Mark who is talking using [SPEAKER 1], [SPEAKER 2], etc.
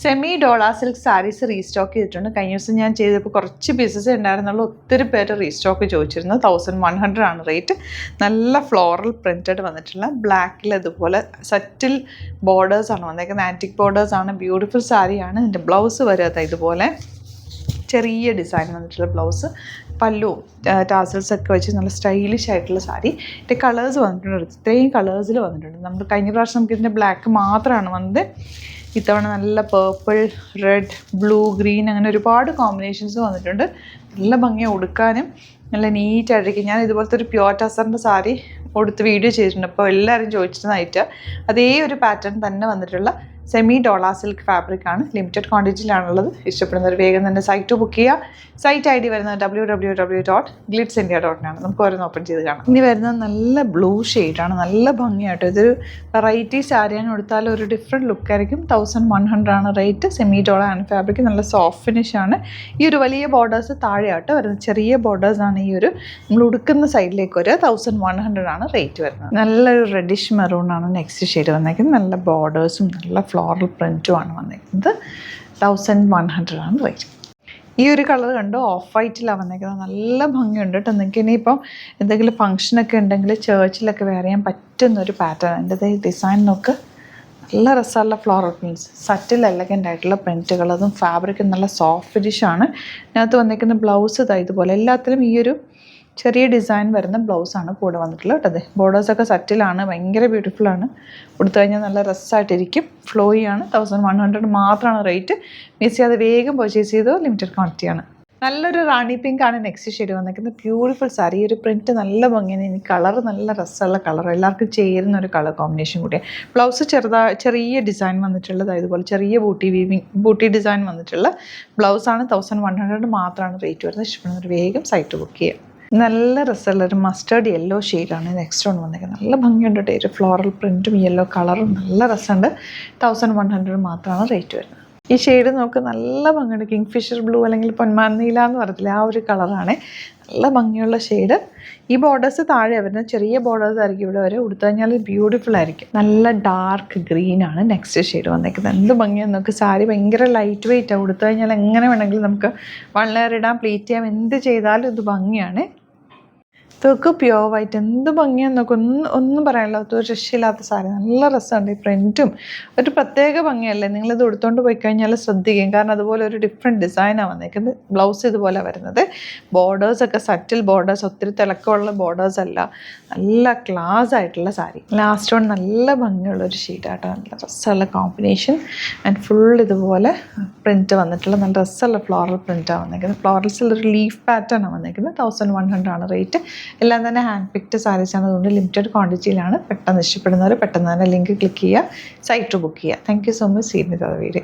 [SPEAKER 1] Semi ഡോള silk saris restock ചെയ്തിട്ടുണ്ട്. കഴിഞ്ഞ ദിവസം ഞാൻ ചെയ്തപ്പോൾ കുറച്ച് പീസസ് ഉണ്ടായിരുന്നുള്ളൂ. ഒത്തിരി പേര് റീസ്റ്റോക്ക് ചോദിച്ചിരുന്നു. 1100 ആണ് റേറ്റ്. നല്ല ഫ്ലോറൽ പ്രിൻറ്റഡ് വന്നിട്ടുള്ള ബ്ലാക്കിൽ ഇതുപോലെ സറ്റിൽ ബോർഡേഴ്സാണ് വന്നേക്കുന്നത്. ആൻറ്റിക് ബോർഡേഴ്സാണ്. ബ്യൂട്ടിഫുൾ സാരിയാണ്. ഇതിൻ്റെ ബ്ലൗസ് വരുന്നത് ഇതുപോലെ ചെറിയ ഡിസൈൻ വന്നിട്ടുള്ള ബ്ലൗസ്, പല്ലുവും ടാസൽസ് ഒക്കെ വെച്ച് നല്ല സ്റ്റൈലിഷ് ആയിട്ടുള്ള സാരി. ഇതിൻ്റെ കളേഴ്സ് വന്നിട്ടുണ്ട്. ഇത്രയും കളേഴ്സിൽ വന്നിട്ടുണ്ട്. നമ്മൾ കഴിഞ്ഞ പ്രാവശ്യം നമുക്ക് ഇതിൻ്റെ ബ്ലാക്ക് മാത്രമാണ് വന്നത്. ഇത്തവണ നല്ല പേർപ്പിൾ, റെഡ്, ബ്ലൂ, ഗ്രീൻ അങ്ങനെ ഒരുപാട് കോമ്പിനേഷൻസ് വന്നിട്ടുണ്ട്. നല്ല ഭംഗിയാണ് ഉടുക്കാനും, നല്ല നീറ്റായിട്ടിരിക്കും. ഞാൻ ഇതുപോലത്തെ ഒരു പ്യുവർ ടസറിൻ്റെ സാരി കൊടുത്ത് വീഡിയോ ചെയ്തിട്ടുണ്ട്. അപ്പോൾ എല്ലാവരും ചോദിച്ചിരുന്നതായിട്ട് അതേ ഒരു പാറ്റേൺ തന്നെ വന്നിട്ടുള്ള സെമി ഡോള സിൽക്ക് ഫാബ്രിക്കാണ്. ലിമിറ്റഡ് ക്വാണ്ടിറ്റിയിലാണുള്ളത്. ഇഷ്ടപ്പെടുന്നവർ വേഗം തന്നെ സൈറ്റ് ബുക്ക് ചെയ്യുക. സൈറ്റ് ID വരുന്നത് www.glitzindia.in ആണ്. നമുക്ക് ഓരോന്ന് ഓപ്പൺ ചെയ്ത് കാണാം. ഇനി വരുന്നത് നല്ല ബ്ലൂ ഷെയ്ഡാണ്. നല്ല ഭംഗിയായിട്ട് ഇതൊരു വെറൈറ്റി സാരിയാണ്. കൊടുത്താൽ ഒരു ഡിഫറെൻറ്റ് ലുക്കായിരിക്കും. 1100 ആണ് റേറ്റ്. സെമി ഡോള ആണ് ഫാബ്രിക്. നല്ല സോഫ്റ്റ് ഫിനിഷാണ്. ഈ ഒരു വലിയ ബോർഡേഴ്സ് താഴെയായിട്ട് വരുന്നത്. ചെറിയ ബോർഡേഴ്സാണ് ഈ ഒരു നമ്മൾ ഉടുക്കുന്ന സൈഡിലേക്ക് ഒരു 1100 ആണ് റേറ്റ് വരുന്നത്. നല്ലൊരു റെഡിഷ് മെറൂൺ ആണ് നെക്സ്റ്റ് ഷെയ്ഡ് വന്നേക്കുന്നത്. നല്ല ബോർഡേഴ്സും നല്ല ഫ്ലോറൽ പ്രിൻറ്റുമാണ് വന്നേക്കുന്നത്. 1100 ആണ് റേറ്റ്. ഈ ഒരു കളർ കണ്ടോ, ഓഫ് വൈറ്റിലാണ് വന്നേക്കുന്നത്. നല്ല ഭംഗിയുണ്ട് കേട്ടോ. നിങ്ങൾക്ക് ഇനിയിപ്പം എന്തെങ്കിലും ഫംഗ്ഷനൊക്കെ ഉണ്ടെങ്കിൽ ചേർച്ചിലൊക്കെ വെയർ ചെയ്യാൻ പറ്റുന്നൊരു പാറ്റേൺ. എൻ്റെ ഡിസൈൻ നോക്ക്, നല്ല രസമുള്ള ഫ്ലോറൽ പ്രിൻറ്റ്സ്, സറ്റിൽ എലഗൻ്റ് ആയിട്ടുള്ള പ്രിൻറ്റുകൾ. അതും ഫാബ്രിക് നല്ല സോഫ്റ്റ് ഫിനിഷാണ്. ഇതിനകത്ത് വന്നേക്കുന്ന ബ്ലൗസ് ഇതുപോലെ എല്ലാത്തിലും ഈ ഒരു ചെറിയ ഡിസൈൻ വരുന്ന ബ്ലൗസാണ് കൂടെ വന്നിട്ടുള്ളത് കേട്ടോ. ബോർഡേഴ്സൊക്കെ സറ്റിലാണ്. ഭയങ്കര ബ്യൂട്ടിഫുള്ളാണ്. കൊടുത്തു കഴിഞ്ഞാൽ നല്ല രസമായിട്ടിരിക്കും. ഫ്ലോയിയാണ്. 1100 മാത്രമാണ് റേറ്റ്. മിസ് ചെയ്യാതെ വേഗം പർച്ചേസ് ചെയ്തോ. ലിമിറ്റഡ് ക്വാണ്ടിറ്റിയാണ്. നല്ലൊരു റാണി പിങ്ക് ആണ് നെക്സ്റ്റ് ഷെയ്ഡ് വന്നിരിക്കുന്നത്. ബ്യൂട്ടിഫുൾ സാരി. ഈ ഒരു പ്രിൻറ്റ് നല്ല ഭംഗിയാണ്. ഇനി കളർ നല്ല രസമുള്ള കളർ, എല്ലാവർക്കും ചേരുന്ന ഒരു കളർ കോമ്പിനേഷൻ കൂടിയാണ്. ബ്ലൗസ് ചെറിയ ഡിസൈൻ വന്നിട്ടുള്ളത്. അതുപോലെ ചെറിയ ബൂട്ടി ഡിസൈൻ വന്നിട്ടുള്ള ബ്ലൗസാണ്. 1100 മാത്രമാണ് റേറ്റ് വരുന്നത്. ഇഷ്ടപ്പെടുന്നവർ വേഗം സൈറ്റ് ബുക്ക് ചെയ്യുക. നല്ല രസമുള്ളൊരു മസ്റ്റേർഡ് യെല്ലോ ഷെയ്ഡാണ് നെക്സ്റ്റ് വൺ വന്നിരിക്കുന്നത്. നല്ല ഭംഗിയുണ്ട് കേട്ടോ. ഒരു ഫ്ലോറൽ പ്രിൻറ്റും യെല്ലോ കളറും നല്ല രസമുണ്ട്. 1100 മാത്രമാണ് റേറ്റ് വരുന്നത്. ഈ ഷെയ്ഡ് നമുക്ക് നല്ല ഭംഗിയുണ്ട്. കിങ് ഫിഷർ ബ്ലൂ അല്ലെങ്കിൽ പൊന്മാൻ നീല എന്ന് പറയത്തില്ല, ആ ഒരു കളറാണ്. നല്ല ഭംഗിയുള്ള ഷെയ്ഡ്. ഈ ബോർഡേഴ്സ് താഴെ വരുന്നത് ചെറിയ ബോർഡേഴ്സ് ആയിരിക്കും ഇവിടെ വരെ. ഉടുത്തു കഴിഞ്ഞാൽ ബ്യൂട്ടിഫുൾ ആയിരിക്കും. നല്ല ഡാർക്ക് ഗ്രീൻ ആണ് നെക്സ്റ്റ് ഷെയ്ഡ് വന്നിരിക്കുന്നത്. എന്ത് ഭംഗിയാണ് നമുക്ക്. സാരി ഭയങ്കര ലൈറ്റ് വെയിറ്റാണ്. ഉടുത്തു കഴിഞ്ഞാൽ എങ്ങനെ വേണമെങ്കിലും നമുക്ക് 1 ലെയർ ഇടാം, പ്ലീറ്റ് ചെയ്യാം, എന്ത് ചെയ്താലും ഇത് ഭംഗിയാണ്. ഇതൊക്കെ പ്യുവർ വൈറ്റ്. എന്ത് ഭംഗിയാന്ന് നോക്കും. ഒന്നും പറയാനില്ല. ഒരു രക്ഷയില്ലാത്ത സാരി. നല്ല രസമുണ്ട്. ഈ പ്രിൻറ്റും ഒരു പ്രത്യേക ഭംഗിയല്ലേ. നിങ്ങളിത് ഉടുത്തോണ്ട് പോയി കഴിഞ്ഞാൽ ശ്രദ്ധിക്കും. കാരണം അതുപോലെ ഒരു ഡിഫറെൻറ്റ് ഡിസൈനാണ് വന്നേക്കുന്നത്. ബ്ലൗസ് ഇതുപോലെ വരുന്നത്. ബോർഡേഴ്സൊക്കെ സറ്റിൽ ബോർഡേഴ്സ്, ഒത്തിരി തിളക്കമുള്ള ബോർഡേഴ്സ് അല്ല. നല്ല ക്ലാസ് ആയിട്ടുള്ള സാരി. ലാസ്റ്റ് വൺ നല്ല ഭംഗിയുള്ളൊരു ഷെയ്ഡാട്ടോ. നല്ല രസമുള്ള കോമ്പിനേഷൻ. ആൻഡ് ഫുൾ ഇതുപോലെ പ്രിൻറ്റ് വന്നിട്ടുള്ള നല്ല രസമുള്ള ഫ്ലോറൽ പ്രിൻറ്റാണ് വന്നേക്കുന്നത്. ഫ്ലോറൽസിലൊരു ലീഫ് പാറ്റേൺ ആണ് വന്നേക്കുന്നത്. 1100 ആണ് റേറ്റ്. എല്ലാം തന്നെ ഹാൻഡ് പിക്ഡ് സാരീസാണ്. അതുകൊണ്ട് ലിമിറ്റഡ് ക്വാണ്ടിറ്റിയിലാണ്. പെട്ടെന്ന് ഇഷ്ടപ്പെടുന്നവർ പെട്ടെന്ന് തന്നെ ലിങ്ക് ക്ലിക്ക് ചെയ്യുക, സൈറ്റ് ബുക്ക് ചെയ്യുക. Thank you so much. See you in the video.